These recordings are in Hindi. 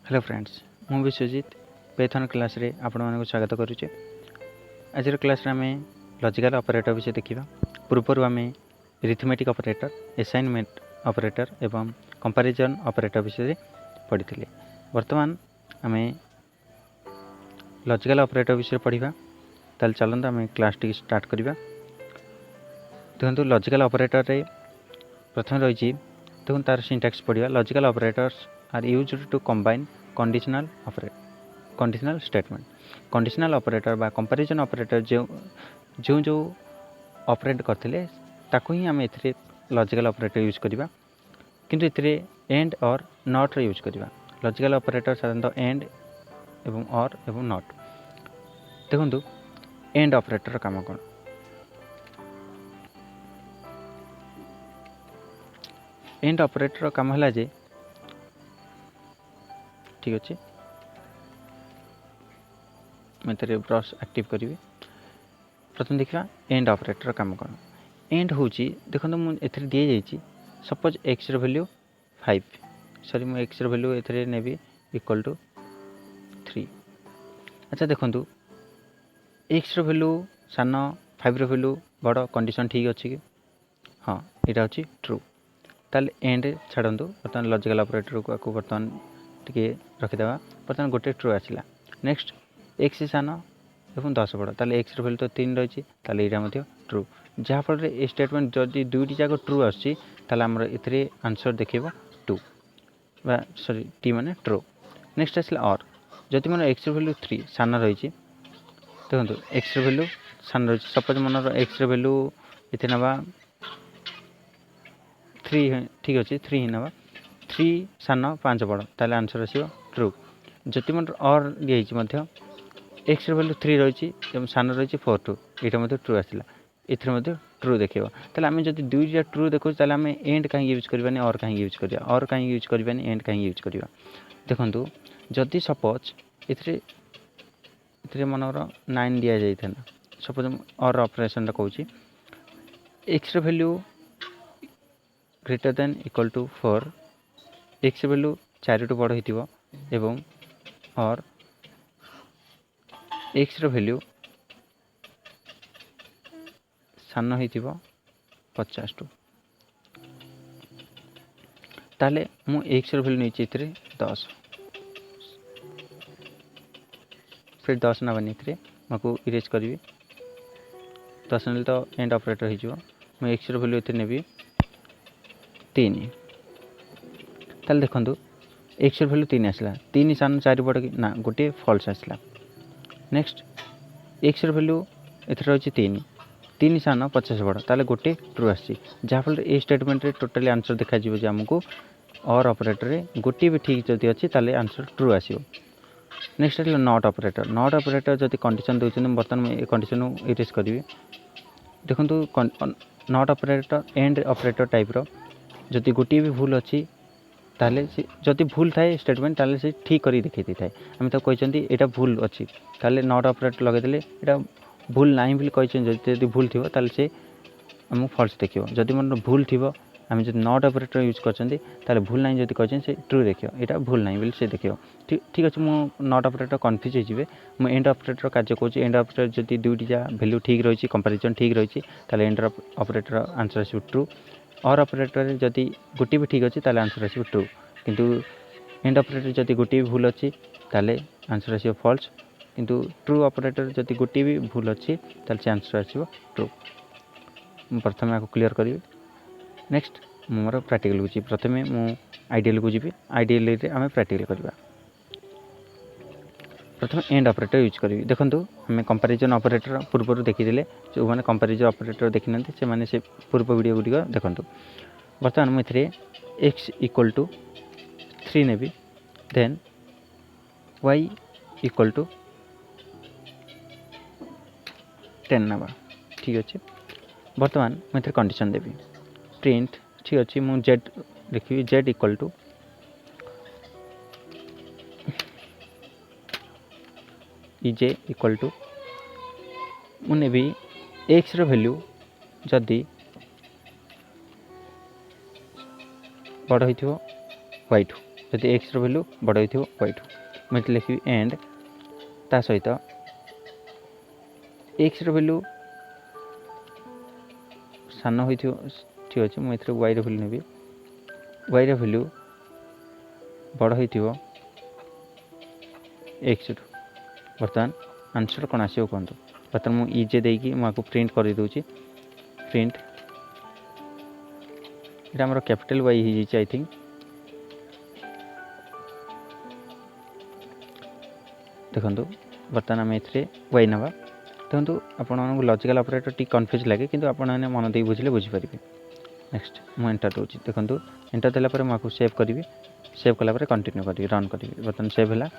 हेलो फ्रेंड्स मु विश्वजीत पैथन क्लास रे आपण मानक स्वागत करुचे। आज क्लास रे आमे लॉजिकल ऑपरेटर विषय देखिबा। पूर्व आमे अरिथमेटिक ऑपरेटर, असाइनमेंट ऑपरेटर एवं कंपैरिजन ऑपरेटर विषय पढ़िथिले। वर्तमान आमे लॉजिकल ऑपरेटर विषय पढ़िबा। ताल चलंत आमे क्लास टी स्टार्ट करिबा। देखंतु लॉजिकल ऑपरेटर रे प्रथम रहिछि देखुन तार सिंटैक्स पढ़िबा। Logical operators are used to combine conditional statement. Conditional operator बा कंपैरिजन ऑपरेटर जो ऑपरेट करथिले ताकू ही हम एथरे लॉजिकल ऑपरेटर यूज करिबा। किंतु एथरे एंड और नॉट रे यूज करिबा। लॉजिकल ऑपरेटर साधारणतः एंड एवं और एवं नॉट। देखंतु एंड ऑपरेटर काम कोन। एंड ऑपरेटर काम हला जे ठीक अच्छे मैं तेरे ब्रश एक्टिव करी। प्रथम देखा एंड ऑपरेटर काम कौन। एंड हूँ देखो मुझे दी जाइए सपोज एक्स वैल्यू 5 सॉरी मुझे एक्स वैल्यू ए नेबी इक्वल टू 3। अच्छा देखो एक्स वैल्यू सान 5 वैल्यू बड़ कंडीशन ठीक अच्छे कि हाँ यहाँ हूँ ट्रू। ताल एंड छाड़ू बर्तमान लॉजिकल ऑपरेटर को बर्तमान टे रखीदे। बर्तमान गोटे ट्रू आसला। नेक्स्ट एक्स सान एवं 10 बड़ ताल एक्स वैल्यू तो 3 रही है ट्रू। जहाँफल ये स्टेटमेंट जदि दुईटी जाक ट्रू आमर ए आंसर देखिए 2 सॉरी टी माने ट्रू। नेक्स्ट आसला और जदि मन एक्स वैल्यू 3 सान रही देखो एक्स वैल्यू सान रही सपोज मन एक्स वैल्यू ये ना 3 ठीक अच्छे 3 ही ना 3 सान 5 बड़ ताल आंसर आसो ट्रू। जदि मन और दिखाई एक्स वैल्यू 3 रही सान रही 4 2 यहाँ ट्रू आसला ये ट्रू देखा। ताल आम जब दुईटा ट्रू देखो आम एंड कहीं यूज करवानी और कहीं यूज करवा और कहीं यूज करवानी एंड कहीं यूज करवा। देखो जदि सपोज ये मनर 9 दि जाता सपोज और ऑपरेशन कौच X value greater than equal to 4 X value 4 टू बड़ हो और एक्स वैल्यू सान हो 50 टू ताले मु एक्स वैल्यू नहीं 10 फिर 10 नबानी मैं इरेज करी 10 ने तो एंड ऑपरेटर हो मुझे एक्स वैल्यू ये नेबी 3 ताल देखो एक्स वैल्यू 3 आसला 3 सान 4 बड़ कि ना गोटे फॉल्स आसला। नेक्स्ट एक्स वैल्यू एथर रही 3 सान 50 बड़ ताले गोटे ट्रू आसी जहाँफल ये स्टेटमेंट रे टोटाली आंसर देखा जी आमको और ऑपरेटर गोटे भी ठीक जदि अच्छी ताले आंसर ट्रू आसो। नेक्स्ट है नॉट ऑपरेटर। नॉट ऑपरेटर जब कंडीशन दूसरी बर्तमान मुझे कंडीशन इरेज करी। देखो not operator and operator type रो जदि गोटे भी भूल अच्छी ताले जदि भूल थाए स्टेटमेंट ताले से ठीक करी देखी थाए आम तो कहते यहाँ भूल अच्छी ताले नॉट ऑपरेटर लगेदेले यहाँ भूल ना भी कहते जब भूल थी ताले से आमको फॉल्स देखियो। जदि मन भूल थी आम जो नॉट ऑपरेटर यूज कर भूल ना जब कहते से ट्रू देखियो यहाँ भूल ना बोली से देखियो ठीक अच्छे मु नॉट ऑपरेटर कन्फ्यूज हो मुझे एंड ऑपरेटर कार्य कौन। एंड ऑपरेटर जब दुईटी जा वैल्यू ठीक रही कंपैरिजन ठीक रही एंड ऑपरेटर आंसर आसो ट्रू। और ऑपरेटर जदि गोटे भी ठीक अच्छे आंसर आसो ट्रू किंतु एंड ऑपरेटर जदि गोटे भी भूल अच्छी आंसर आसो फॉल्स किंतु ट्रू ऑपरेटर जदि गोटे भी भूल अच्छी से आंसर आसो ट्रू। प्रथम आपको क्लीयर करी। नेक्स्ट मोर प्रैक्टिकल को प्रथम मु आइडियल को जी आइडियल आम प्रैक्टिकल करवा। प्रथम एंड ऑपरेटर यूज करी। देखो आम कंपैरिजन ऑपरेटर पूर्व देखीदे जो मैंने कंपैरिजन ऑपरेटर देखी ना से पूर्व वीडियो गुड़िक देखूँ। बर्तमान मुझे एक्स इक्वल टू 3 नेबी देन वाई इक्वल टू 10 नवा ठीक अच्छे। बर्तमान मुझे कंडीशन देवी प्रिंट ठीक अच्छे मुझे जेड लिखी जेड इक्वल टू इजे इक्वल टू मुझे भी एक्स वैल्यू जदि बड़ हो वाई टू जदि एक्स भैल्यू बड़ हो वाई ठू मुझे लिखी एंड ता सहित एक्स भैल्यू सान हो ठीक अच्छे मुझे वाई भैल्यू नेबी वाई भैल्यू बड़ हो एक्स बर्तमान आंसर कौन आसो कहतु बर्तमान मुझे इजे देकी मुझे प्रिंट कर दूसरी प्रिंट ये आम कैपिटल वाई हो आई थिंक देखो बर्तमान आम ए वाई नवा देखो आपको लॉजिकल ऑपरेटर टी कन्फ्यूज लगे कि आपने मन दे बुझे बुझीपारे नेक्स्ट मुझे एंटर दूसरी देखो एंटर देलापर मुझे सेव करी सेव कलापर कंटिन्यू करी रन करी बर्तमान सेव है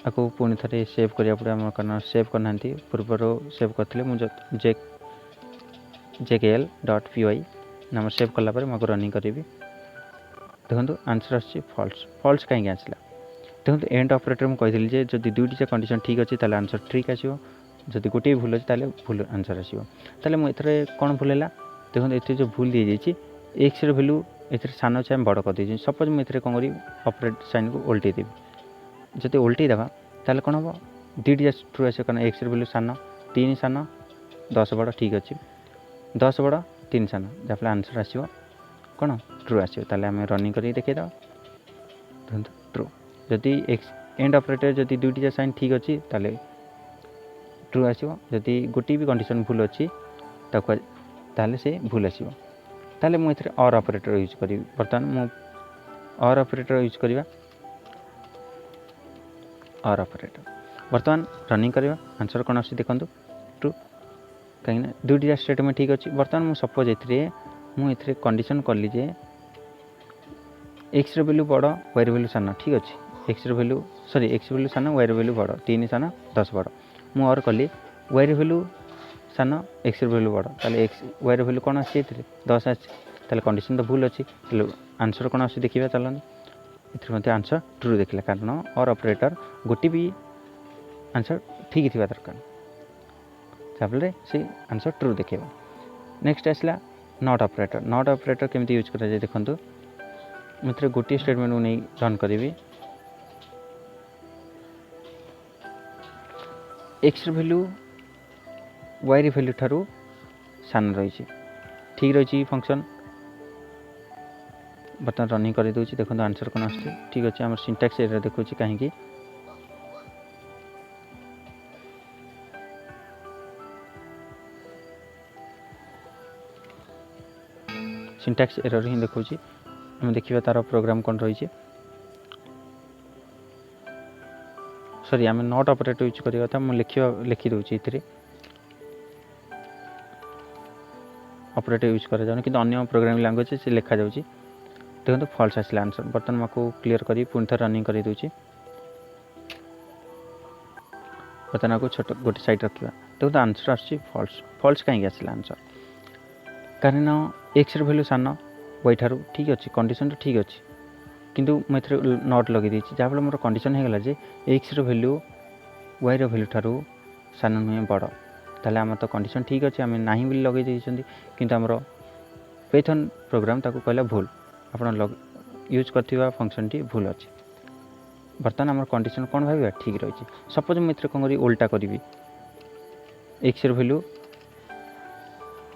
आपको पुणी थे सेव करा पड़े आम कारण सेव करना पूर्वर सेव करते मुझे jkl.py नाम सेव कलापर मुझे रनिंग करी देखो आंसर आसी फॉल्स फॉल्स कहीं आसला देखो एंड ऑपरेटर मुझे कही जब दुईटा कंडीशन ठीक अच्छे ताले आंसर ठीक आसो जदि गोटे भूल अच्छे ताले भूल आंसर आसो ताले मुझे कौन भूल है देखो ये जो भूल दी जाइए एक्स भैल्यू ए सान अच्छे बड़ कर दे सपोज मुझे कौन करी ऑपरेट साइन को उल्टे देवी जब उल्टे देवा ताले कौन हम दुईटा ट्रू आस कारण एक्स भैल्यू सान 3 सान 10 बड़ ठीक अच्छे 10 बड़ 3 सान जहाँफल आंसर आसो कौन ट्रू आसो ताले आम रनिंग कर देखा देखो ट्रू जदि एक्स एंड ऑपरेटर जदि दुईटा साइन ठीक अच्छे ताले ट्रू आसो जदि गोटे भी कंडीशन भूल अच्छी ताले से भूल आसो ताले मुझे और ऑपरेटर यूज करी बर्तमान मु और ऑपरेटर यूज करवा और ऑपरेटर बर्तमान रनिंग करवा आंसर कौन आस देखो ट्रू कहीं दुईटा स्टेटमेंट ठीक अच्छे बर्तमान मुझे सपोज मुझे कंडीशन कली जे एक्स भैल्यू बड़ वाई भैल्यू सान ठीक अच्छे x value sorry x value सान वाई भैल्यू बड़ 3 सान 10 बड़ मु और कली वाई भैल्यू सान एक्स भैल्यू बड़ ताले एक्स वाई भैल्यू कौन आसी 10 आसी कंडीशन तो भूल अच्छी आंसर कौन आस देखा चलते ये आंसर ट्रू देखला कारण और ऑपरेटर गोटे भी आंसर ठीक थी दरकार जहाँफल से आंसर ट्रू देखा नेक्स्ट आसला नॉट ऑपरेटर केमती यूज कराए देखो मुझे गोटे स्टेटमेंट को नहीं रन करी एक्स भैल्यू वाई भैल्यू ठारू सान रही ठीक रही फंक्शन बर्तमान रनिंग कर दूसरी देखो आंसर कौन आस ठीक अच्छे आम सिंटैक्स एरर देखो कहीं सिंटैक्स एरर ही देखो आम देखा तार प्रोग्राम कौन रही सॉरी आम नॉट ऑपरेटर यूज करवा था मुझे लिखी दूसरी ये ऑपरेटर यूज करा जाए कि अन्य प्रोग्रामिंग लैंग्वेज से लिखा जाऊँगी देखो फॉल्स आसला आंसर बर्तमान मुझे क्लीयर करी पुणी थे रनिंग कर दूसरी बर्तमान आपको छोट गोटे साइड रखा देखो आंसर आसी फॉल्स फॉल्स कहीं आसला आंसर कारण एक्स भैल्यू सान वाई ठारू ठीक अच्छे कंडीशन तो ठीक अच्छे किंतु मुझे नॉट लगे देती जहाँफल मोर कंडीशन होगा जे एक्स भैल्यू वाई भैल्यू ठारू सान नुहे बड़ ताले आम तो कंडीशन ठीक अच्छे आम ना भी लगे देते कि पाइथन प्रोग्राम ताको कहला भूल आप यूज करथिबा फंक्शन टी भूल अच्छे बर्तमान आम कंडीशन कौन भाव ठीक रही सपोज मुझे कौन करी उल्टा करी एक्स भैल्यू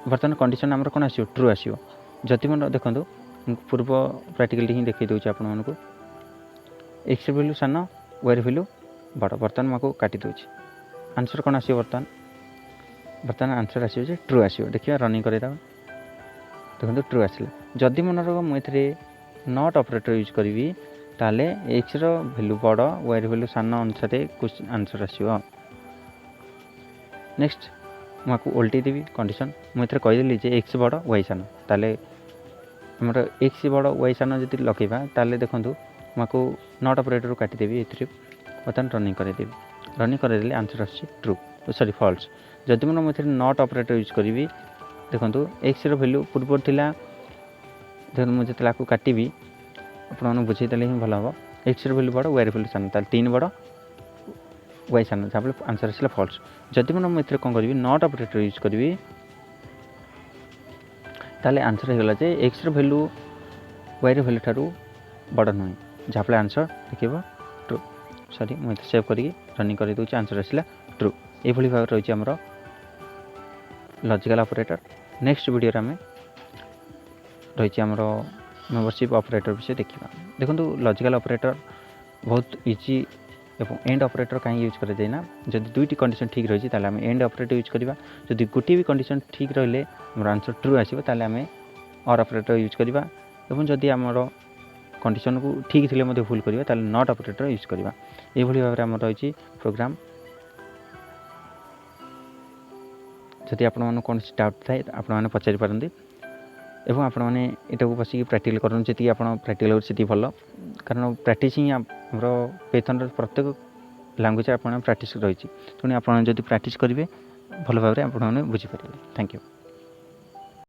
बर्तमान कंडीशन आम कौन आसो ट्रू आसो जदि मन देखो पूर्व प्रैक्टिकल ही देखी दूसरी आपको एक्स भैल्यू सान वाई भैल्यू बड़ बर्तमान मुझे काटी दूसरी आंसर कौन आसो बर्तमान आंसर आसो ट्रू आसो देखिए रनिंग कर देखो ट्रू आसला जदि मन मुझे नॉट ऑपरेटर यूज करी ताले एक्स भैल्यू बड़ वाई भैल्यू सान अनुसार कुछ आंसर आसो नेक्स्ट मुझे उल्टे देवी कंडीशन मुझे कहीदेली जे एक्स बड़ वाई सान ताले आमर एक्स बड़ वाई सान जब लगेगा ताले देखो मुझे नॉट ऑपरेटर काटिदेवी ये बर्तमान रनिंग करदेवी रनिंग करदेले आंसर आस ट्रू सॉरी फॉल्स जदि मन मुझे नॉट ऑपरेटर यूज करी देखो एक्स भैल्यू पूर्व थिला देखो मुझे आपको काटि आपने बुझेदेले ही भल हम एक्स भैल्यू बड़ वाई भैल्यू सान ताले 3 बड़ वाई सान जहाँ आंसर आसला फॉल्स जदि मन मुझे कौन करी नॉट ऑपरेटर यूज करी ताले आंसर होगा जे एक्स भैल्यू वाई भैल्यू ठारू बड़ नुहे जहाँफल आंसर देखिए ट्रू सॉरी मुझे सेव करके रनिंग कर दूसरी आंसर आसला ट्रू ये भाव रही आमर लॉजिकल ऑपरेटर नेक्स्ट वीडियो आम रही आमर मेंबरशिप ऑपरेटर विषय देखा देखो लॉजिकल ऑपरेटर बहुत इजी एवं एंड ऑपरेटर कहीं यूज कर जाए जब दुईटी कंडीशन ठीक रही है आम एंड ऑपरेटर यूज करवा जब गोटे भी कंडीशन ठीक रही आम आंसर ट्रू आसो आम और ऑपरेटर यूज करवा एवं जदि आमर कंडीशन को ठीक थी भूल करवा नॉट ऑपरेटर यूज करवा ये भाव में आम रही प्रोग्राम जदि आपण कौन डाउट थाए आपने पचारि पारती एवं आपण मैंने यहाँ बसिक प्रैक्टिकल करूँ जी आप प्रैक्टिकल से भल कारण प्रैक्टिस ही आमर पाइथन प्रत्येक लैंग्वेज आप प्रैक्टिस रही तेणु आप प्रैक्टिस करेंगे भल भाव में आपने बुझीपारे थैंक यू।